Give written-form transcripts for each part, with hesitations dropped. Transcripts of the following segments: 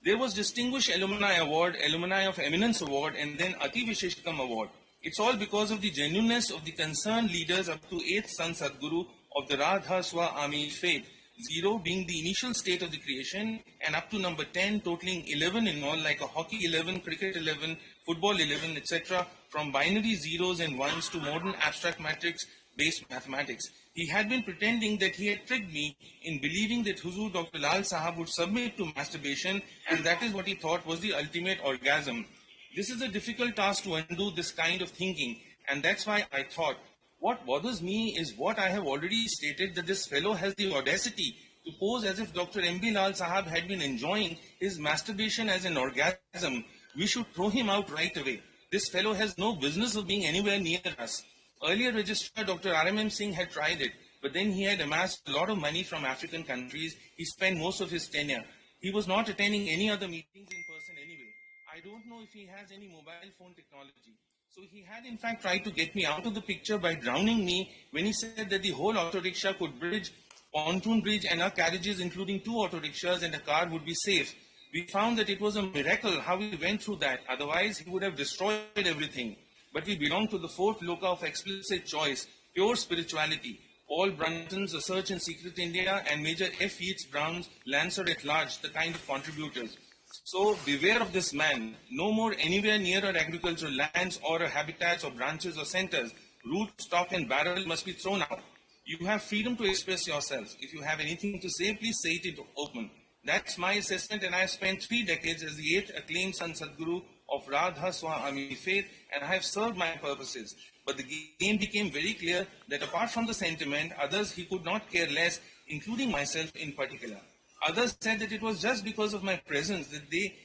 There was Distinguished Alumni Award, Alumni of Eminence Award, and then Ati Visheshkam Award. It's all because of the genuineness of the concerned leaders up to 8th Son Sadguru of the Radha Swa Ami faith, 0 being the initial state of the creation, and up to number 10, totaling 11 in all, like a hockey 11, cricket 11, football 11, etc., from binary zeros and ones to modern abstract matrix-based mathematics. He had been pretending that he had tricked me in believing that Huzur Dr. Lal Sahab would submit to masturbation, and that is what he thought was the ultimate orgasm. This is a difficult task to undo this kind of thinking, and that's why I thought, what bothers me is what I have already stated, that this fellow has the audacity to pose as if Dr. M.B. Lal Sahab had been enjoying his masturbation as an orgasm. We should throw him out right away. This fellow has no business of being anywhere near us. Earlier Registrar Dr. R.M.M. Singh had tried it, but then he had amassed a lot of money from African countries. He spent most of his tenure. He was not attending any other meetings in person anyway. I don't know if he has any mobile phone technology. So he had in fact tried to get me out of the picture by drowning me when he said that the whole auto rickshaw could bridge, pontoon bridge, and our carriages including 2 auto rickshaws and a car would be safe. We found that it was a miracle how we went through that. Otherwise he would have destroyed everything. But we belong to the 4th loka of explicit choice, pure spirituality. Paul Brunton's A Search in Secret India and Major F. Yeats Brown's Lancer at Large, the kind of contributors. So beware of this man. No more anywhere near our agricultural lands or our habitats or branches or centers. Root, stock and barrel must be thrown out. You have freedom to express yourselves. If you have anything to say, please say it open. That's my assessment, and I have spent 3 decades as the 8th acclaimed Sant Sadguru of Radha Swami faith, and I have served my purposes. But the game became very clear that apart from the sentiment, others he could not care less, including myself in particular. Others said that it was just because of my presence that they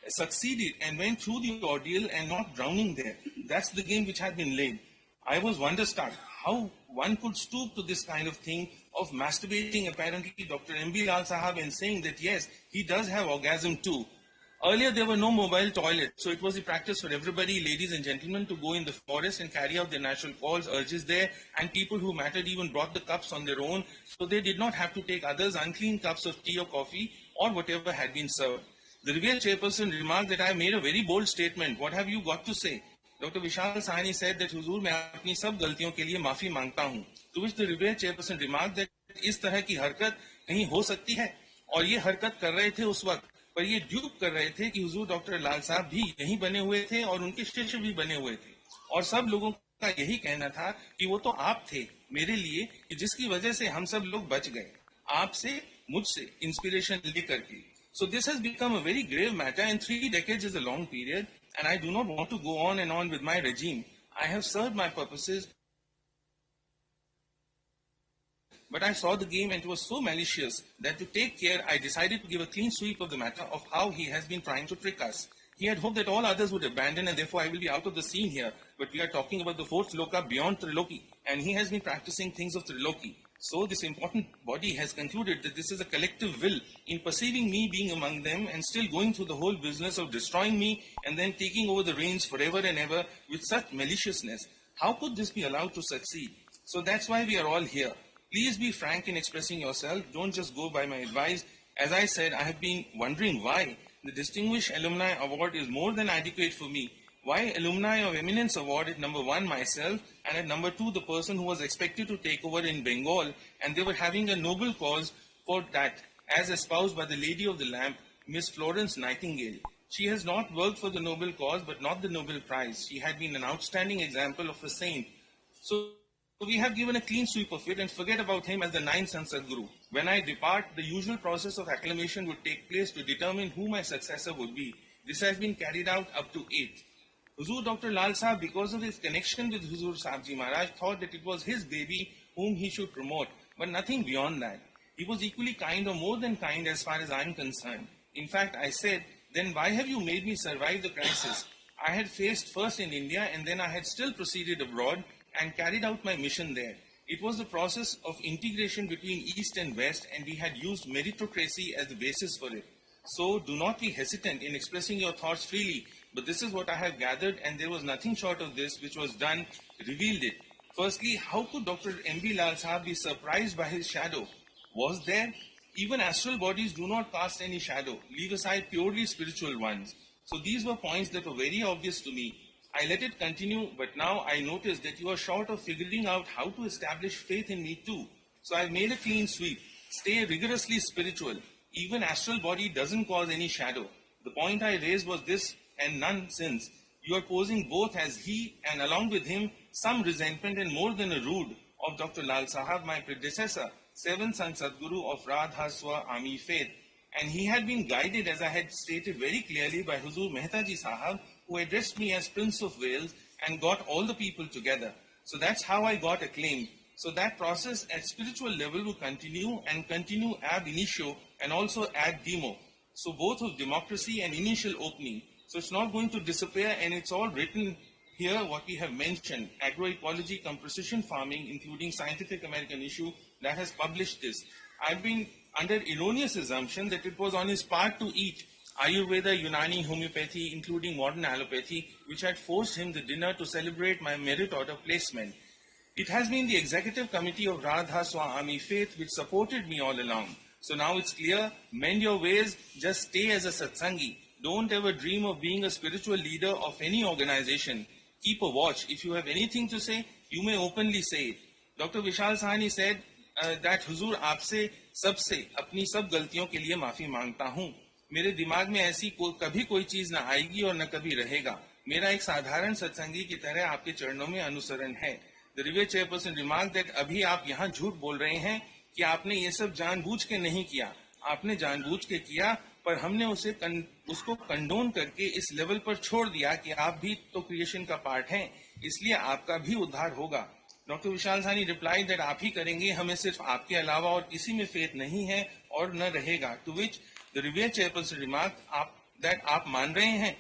succeeded and went through the ordeal and not drowning there. That's the game which had been laid. I was wonderstruck how one could stoop to this kind of thing of masturbating apparently Dr. M.B. Lal Sahab and saying that yes, he does have orgasm too. Earlier there were no mobile toilets, so it was the practice for everybody, ladies and gentlemen, to go in the forest and carry out their natural calls, urges there, and people who mattered even brought the cups on their own, so they did not have to take others' unclean cups of tea or coffee or whatever had been served. The revered chairperson remarked that I made a very bold statement. What have you got to say? Dr. Vishal Sahni said that Huzur, मैं अपनी सब गलतियों के लिए माफी मांगता हूँ. To which the revered chairperson remarked that इस तरह की हरकत कहीं हो सकती है, और ये हरकत कर रहे थे उस वक्त, पर ये ड्यूप कर रहे थे कि हुजूर डॉक्टर लाल साहब भी यहीं बने हुए थे और उनके शिष्य भी बने हुए थे, और सब लोगों का यही कहना था कि वो तो आप थे मेरे लिए, कि जिसकी वजह से हम सब लोग बच गए, आपसे, मुझसे इंस्पिरेशन लेकर के. So this has become a very grave matter, and 3 decades is a long period, and I do not want to go on and on with my regime. I have served my purposes, but I saw the game and it was so malicious that to take care, I decided to give a clean sweep of the matter of how he has been trying to trick us. He had hoped that all others would abandon and therefore I will be out of the scene here, but we are talking about the 4th loka beyond Triloki, and he has been practicing things of Triloki. So this important body has concluded that this is a collective will in perceiving me being among them and still going through the whole business of destroying me and then taking over the reins forever and ever with such maliciousness. How could this be allowed to succeed? So that's why we are all here. Please be frank in expressing yourself. Don't just go by my advice. As I said, I have been wondering why the Distinguished Alumni Award is more than adequate for me. Why Alumni of Eminence Award at number 1 myself, and at number 2 the person who was expected to take over in Bengal, and they were having a noble cause for that, as espoused by the Lady of the Lamp, Miss Florence Nightingale. She has not worked for the Nobel cause, but not the Nobel Prize. She had been an outstanding example of a saint. So we have given a clean sweep of it and forget about him as the 9th Sant Sadguru. When I depart, the usual process of acclamation would take place to determine who my successor would be. This has been carried out up to 8th. Huzur Dr. Lal Sahab, because of his connection with Huzur Sahibji Maharaj, thought that it was his baby whom he should promote, but nothing beyond that. He was equally kind or more than kind as far as I am concerned. In fact, I said, then why have you made me survive the crisis? I had faced first in India and then I had still proceeded abroad and carried out my mission there. It was the process of integration between East and West, and we had used meritocracy as the basis for it. So do not be hesitant in expressing your thoughts freely, but this is what I have gathered, and there was nothing short of this which was done, revealed it. Firstly, how could Dr. M.B. Lal Sahab be surprised by his shadow? Was there? Even astral bodies do not cast any shadow. Leave aside purely spiritual ones. So these were points that were very obvious to me. I let it continue, but now I notice that you are short of figuring out how to establish faith in me too. So I've made a clean sweep. Stay rigorously spiritual. Even astral body doesn't cause any shadow. The point I raised was this and none since. You are posing both as he and along with him some resentment and more than a rude of Dr. Lal Sahab, my predecessor, 7th Son Sadguru of Radha Swa Ami Faith. And he had been guided, as I had stated very clearly, by Huzur Mehtaji Sahab, who addressed me as Prince of Wales and got all the people together. So that's how I got acclaimed. So that process at spiritual level will continue and continue ab initio and also ad demo. So both of democracy and initial opening. So it's not going to disappear, and it's all written here what we have mentioned, agroecology, precision farming, including Scientific American Issue, that has published this. I've been under erroneous assumption that it was on his part to eat Ayurveda, Unani, homeopathy, including modern allopathy, which had forced him the dinner to celebrate my merit order placement. It has been the executive committee of Radha Swa Ami Faith which supported me all along. So now it's clear, mend your ways, just stay as a satsangi. Don't ever dream of being a spiritual leader of any organization. Keep a watch. If you have anything to say, you may openly say it. Dr. Vishal Sahani said that Huzur आपसे सबसे अपनी सब गलतियों के लिए माफी मांगता हूँ. मेरे दिमाग में ऐसी कभी कोई चीज न आएगी और न कभी रहेगा. मेरा एक साधारण सत्संगी की तरह आपके चरणों में अनुसरण है. The Revere chairperson remarked that अभी आप यहाँ झूठ बोल रहे हैं कि आपने ये सब जानबूझ के नहीं किया. आपने जानबूझ के किया, पर हमने उसको कंडोन करके इस लेवल पर छोड़ दिया कि आप भी तो क्रिएशन का पार्ट हैं, इसलिए आपका भी उद्धार होगा. Doctor Vishal Sahni replied that आप ही करेंगे, हमें सिर्फ आपके अलावा और किसी में फेथ नहीं है और न रहेगा. To which the reviewer chairperson remark that आप मान रहे हैं.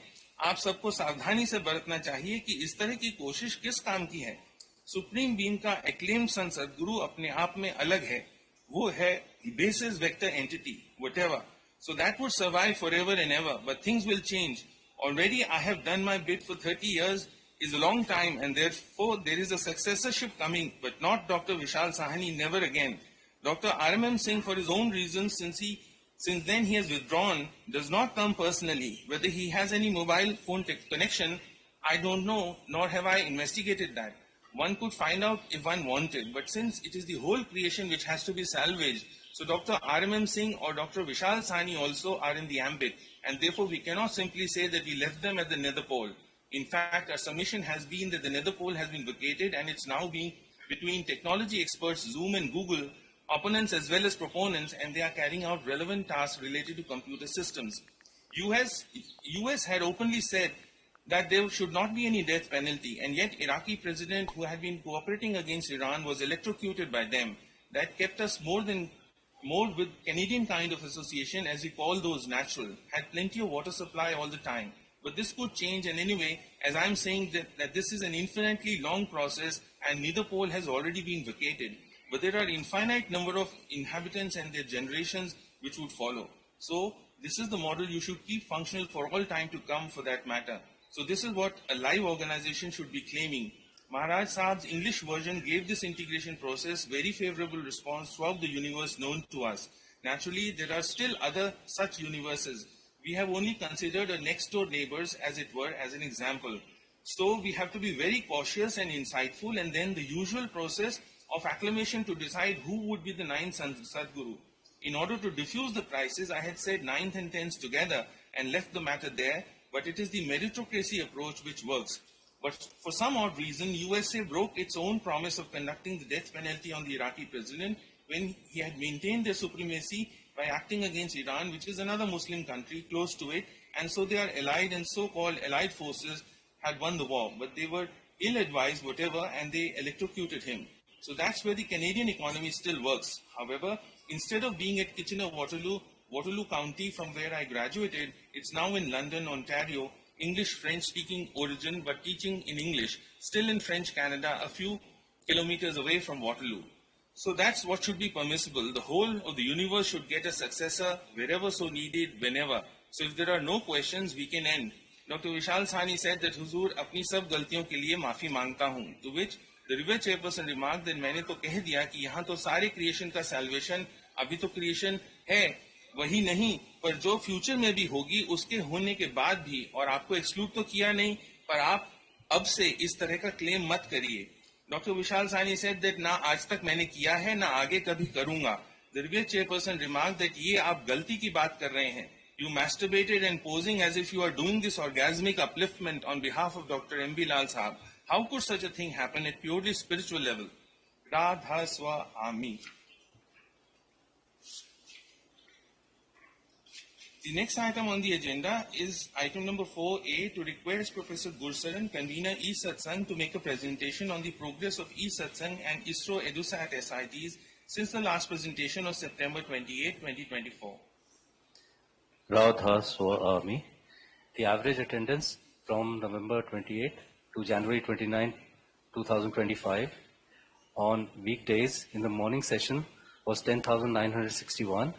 आप सबको सावधानी से बरतना चाहिए कि इस तरह की कोशिश किस काम की है. सुप्रीम बीइंग का एक्लेम्ड सन सदगुरु अपने आप में अलग है. वो है basis vector entity whatever. So that would survive forever and ever, but things will change. Already I have done my bit for 30 years, is a long time, and therefore there is a successorship coming, but not Dr. Vishal Sahani, never again. Dr. R.M.M. Singh, for his own reasons, since then he has withdrawn, does not come personally. Whether he has any mobile phone connection, I don't know, nor have I investigated that. One could find out if one wanted, but since it is the whole creation which has to be salvaged, so Dr. R.M.M. Singh or Dr. Vishal Sahni also are in the ambit, and therefore we cannot simply say that we left them at the nether pole. In fact, our submission has been that the nether pole has been vacated, and it's now being between technology experts, Zoom and Google, opponents as well as proponents, and they are carrying out relevant tasks related to computer systems. US had openly said that there should not be any death penalty, and yet Iraqi president who had been cooperating against Iran was electrocuted by them. That kept us more with Canadian kind of association, as we call those natural, had plenty of water supply all the time. But this could change, and anyway, as I'm saying that this is an infinitely long process and neither pole has already been vacated. But there are infinite number of inhabitants and their generations which would follow. So this is the model you should keep functional for all time to come, for that matter. So this is what a live organization should be claiming. Maharaj Sahab's English version gave this integration process very favorable response throughout the universe known to us. Naturally, there are still other such universes. We have only considered our next door neighbors, as it were, as an example. So we have to be very cautious and insightful, and then the usual process of acclamation to decide who would be the ninth Sadguru. In order to diffuse the crisis, I had said ninth and tenth together and left the matter there, but it is the meritocracy approach which works. But for some odd reason, USA broke its own promise of conducting the death penalty on the Iraqi president when he had maintained their supremacy by acting against Iran, which is another Muslim country close to it, and so their allied and so-called allied forces had won the war, but they were ill-advised, whatever, and they electrocuted him. So that's where the Canadian economy still works. However, instead of being at Kitchener-Waterloo County, from where I graduated, it's now in London, Ontario, English French-speaking origin, but teaching in English, still in French Canada, a few kilometers away from Waterloo. So that's what should be permissible. The whole of the universe should get a successor wherever so needed, whenever. So if there are no questions, we can end. Dr. Vishal Sahni said that Huzur अपनी सब गलतियों के लिए माफी मांगता हूँ. To which the Revere chairperson remarked that मैंने तो कह दिया कि यहाँ तो सारे creation का salvation, अभी तो creation है वही नहीं, पर जो फ्यूचर में भी होगी उसके होने के बाद भी, और आपको एक्सक्लूड तो किया नहीं, पर आप अब से इस तरह का क्लेम मत करिए. डॉक्टर विशाल सानी said that ना आज तक मैंने किया है ना आगे कभी करूंगा. The revered chairperson remarked that ये आप गलती की बात कर रहे हैं. You masturbated and posing as if you are doing this orgasmic upliftment on behalf of Dr. M.B. Lal Sahab. How could such a thing happen at purely spiritual level? Radha Swami. The next item on the agenda is item number 4A, to request Professor Gursaran, convener E-Satsang, to make a presentation on the progress of E-Satsang and ISRO EduSat SITs since the last presentation of September 28, 2024. Radha Swami. The average attendance from November 28 to January 29, 2025 on weekdays in the morning session was 10,961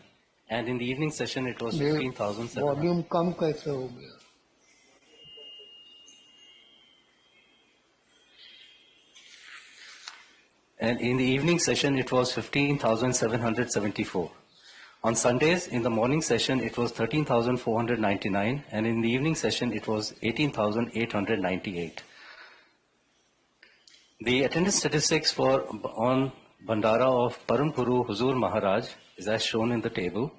and in the evening session it was 15,700. Volume कम कैसे हो गया? And in the evening session it was 15,774. On Sundays, in the morning session, it was 13,499, and in the evening session, it was 18,898. The attendance statistics on Bhandara of Param Guru Huzur Maharaj is as shown in the table.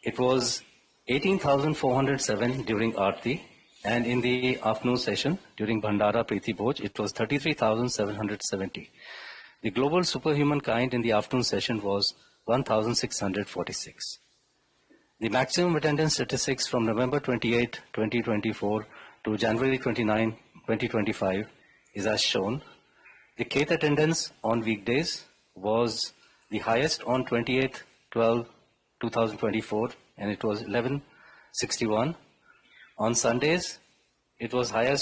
It was 18,407 during Aarti, and in the afternoon session, during Bhandara Preeti Bhoj, it was 33,770. The global superhuman kind in the afternoon session was 1,646. The maximum attendance statistics from November 28, 2024 to January 29, 2025 is as shown. The Keth attendance on weekdays was the highest on 28/12/2024 and it was 1161. On Sundays, it was highest on